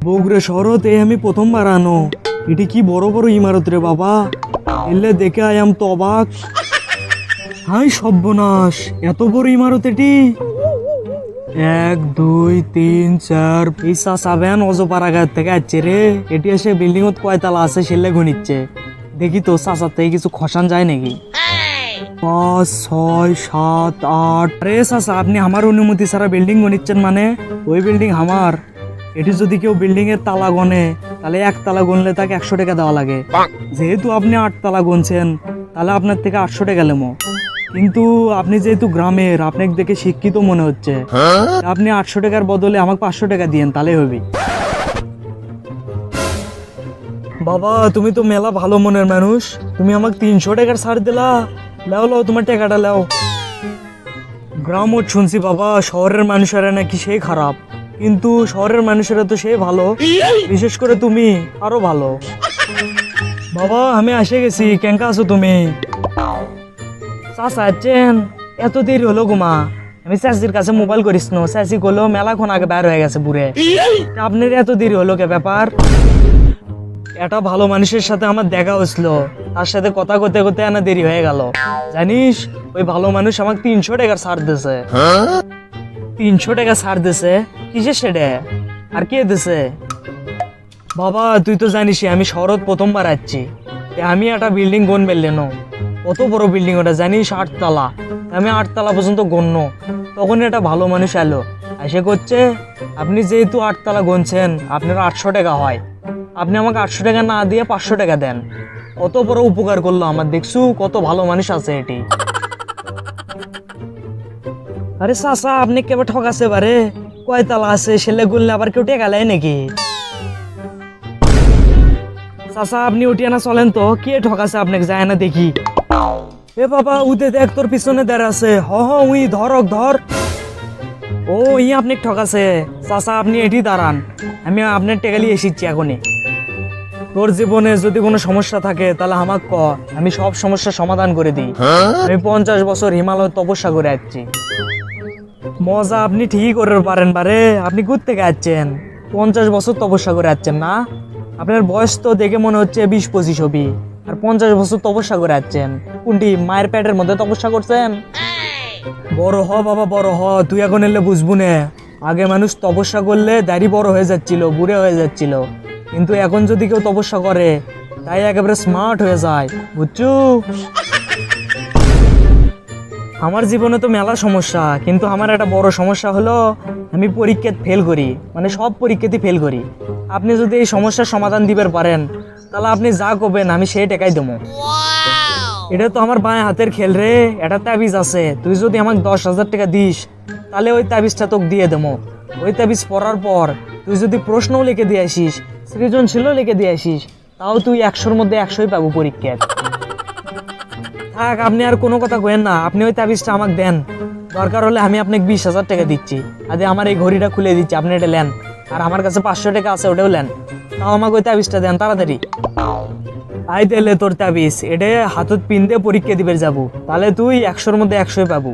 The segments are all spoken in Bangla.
বগুড়া শহরতে আমি প্রথমবার আনো। এটি কি বড় বড় ইমারত রে বাবা, এলে দেখে আয়াম তো অবাক। হাই সর্বনাশ, এত বড় ইমারত এটি। 1 2 3 4 এই চাষাবেন অজপাড়া গায়ের থেকে আসছে রে। এটি এসে বিল্ডিং কয়তলা আছে সেলে গণিচ্ছে। দেখি তো চাষার থেকে কিছু খসান যায় নাকি। 5 6 7 8। আরে চাষা, আপনি আমার অনুমতি ছাড়া বিল্ডিং গণিচ্ছেন মানে? ওই বিল্ডিং আমার। এটি যদি কেউ বিল্ডিং এর তালা গনে তাহলে এক তালা গনলে তাকে 100 টাকা দেওয়া লাগে। যেহেতু আপনি 8 তালা গনছেন তাহলে আপনার থেকে 800 টাকা লেমো। কিন্তু আপনি যেহেতু গ্রামের, আপনাকে দেখে শিক্ষিত মনে হচ্ছে, আপনি 800 টাকার বদলে আমাকে 500 টাকা দিয়েন তাহলে হবে। বাবা, তুমি তো মেলা ভালো মনের মানুষ, তুমি আমাকে 300 টাকার ছাড় দিলা। লাও লাও, তোমার টাকাটা লাও। গ্রামও শুনছি বাবা, শহরের মানুষেরা নাকি সেই খারাপ, কিন্তু শহরের মানুষেরা তো সেই ভালো, বিশেষ করে তুমি আরো ভালো। বাবা, আমি এসে গেছি, কেঙ্কা আছো তুমি? চাচা আছেন? এত দেরি হলো গুমা। আমি চাচির কাছে মোবাইল করিস না, চাচি গেলো মেলাক্ষণ আগে বের হয়ে গেছে বুড়ে। আপনার এত দেরি হলো কে ব্যাপার? একটা ভালো মানুষের সাথে আমার দেখা হয়েছিল, তার সাথে কথা করতে করতে না দেরি হয়ে গেল। জানিস, ওই ভালো মানুষ আমাকে 300 টাকার ছাড় দিছে। 300 টাকা ছাড় দিছে? কিসের সেটা? আর কে দিছে? বাবা, তুই তো জানিস আমি শহরত প্রথমবার আসছি। আমি একটা বিল্ডিং গন বেললেন, কত বড় বিল্ডিং ওটা জানিস? 8 তালা। আমি 8 তালা পর্যন্ত গণ্য। তখন একটা ভালো মানুষ এলো, এসে করছে আপনি যেহেতু 8 তালা গনছেন আপনার 800 টাকা হয়, আপনি আমাকে 800 টাকা না দিয়ে 500 টাকা দেন। কত বড় উপকার করলো আমার, দেখছু কত ভালো মানুষ আছে এটি। আরে চাচা, আপনি কেবল ঠকাছে বারে? কয় তালা আছে সেলে গুললে আবার কেউ টেকা লাই নাকি? চাচা, আপনি উঠিয়ে না চলেন তো, কে ঠকাছে আপনাকে যায় না দেখি। এ বাবা, উদে দেখ তোর পিছনে দাঁড়া আছে। হ উই ধরক ধর। ও ই আপনি ঠকাছে। চাচা, আপনি এটি দাঁড়ান, আমি আপনার টেকালি এসেছি এখনই। তোর জীবনে যদি কোনো সমস্যা থাকে তাহলে আমাকে ক, আমি সব সমস্যার সমাধান করে দিই। আমি 50 বছর হিমালয় তপস্যা করে আসছি। মজা আপনি ঠিকই করে পারেন বারে। আপনি কোথা থেকে আসছেন? 50 বছর তপস্যা করে আসছেন না? আপনার বয়স তো দেখে মনে হচ্ছে 20-25 হবি, আর 50 বছর তপস্যা করে আসছেন। কোনটি মায়ের পেটের মধ্যে তপস্যা করছেন? বড় হ বাবা, বড় হ। তুই এখন এলে বুঝবু না। আগে মানুষ তপস্যা করলে দাড়ি বড় হয়ে যাচ্ছিল, বুড়ে হয়ে যাচ্ছিল, কিন্তু এখন যদি কেউ তপস্যা করে তাই একেবারে স্মার্ট হয়ে যায়, বুঝছু? আমার জীবনে তো মেলা সমস্যা, কিন্তু আমার একটা বড় সমস্যা হলো আমি পরীক্ষাতে ফেল করি, মানে সব পরীক্ষাতেই ফেল করি। আপনি যদি এই সমস্যার সমাধান দিবার পারেন তাহলে আপনি যা করবেন আমি সেই টাকাই দেবো। এটা তো আমার বাঁ হাতের খেল রে। এটা তাবিজ আছে, তুই যদি আমাকে 10,000 টাকা দিস তাহলে ওই তাবিজটা তোকে দিয়ে দেবো। ওই তাবিজ পড়ার পর তুই যদি প্রশ্নও লিখে দিয়ে আসিস, সৃজনশীলও লিখে দিয়ে আসিস, তাও তুই 100-র মধ্যে 100ই পাবো পরীক্ষায়। থাক, আপনি আর কোনো কথা কইেন না, আপনি ওই তাবিজটা আমাকে দেন। দরকার হলে আমি আপনাকে 20,000 টাকা দিচ্ছি। আরে আমার এই ঘড়িটা খুলে দিচ্ছি, আপনি এটা নেন। আর আমার কাছে 500 টাকা আছে, ওটাও নেন। তাও আমাকে ওই তাবিজটা দেন তাড়াতাড়ি। আই দিলে তোর তাবিজ, এটা হাতত পিন দিয়ে পরীক্ষা দিবে যাবো, তাহলে তুই 100-র মধ্যে 100ই পাবো।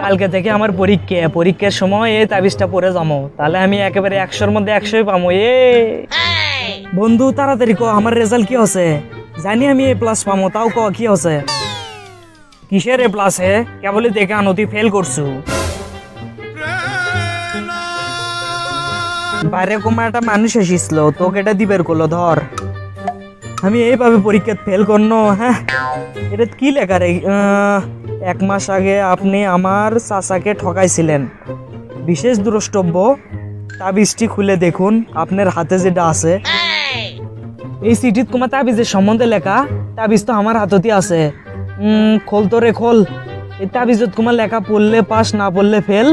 কালকে থেকে আমার পরীক্ষার সময় এই তাবিজটা পরে যাবো, তাহলে আমি একেবারে 100-র মধ্যে 100ই পাবো। বন্ধু, তাড়াতাড়ি ক আমার রেজাল্ট কি হচ্ছে? জানি আমি A+ পাবো, তাও ক কি হচ্ছে? কিসের A+ হে? কেবলই দেখে আনো, তুই ফেল করছু। বাইরে কোমা একটা মানুষ এসেছিল, তোকে এটা দিবের করলো, ধর। আমি এইভাবে পরীক্ষা ফেল করনো? হ্যাঁ, এটা কি লেখা রে? 1 মাস আগে আপনি আমার চাচাকে ঠকাইছিলেন, বিশেষ দ্রষ্টব্য, তাবিজটি খুলে দেখুন আপনার হাতে যেটা আছে। এই চিঠিত তোমার তাবিজের সম্বন্ধে লেখা, তাবিজ তো আমার হাততে আছে। খোল তো রে খোল। এই তাবিজত তোমার লেখা, পড়লে পাস, না পড়লে ফেল।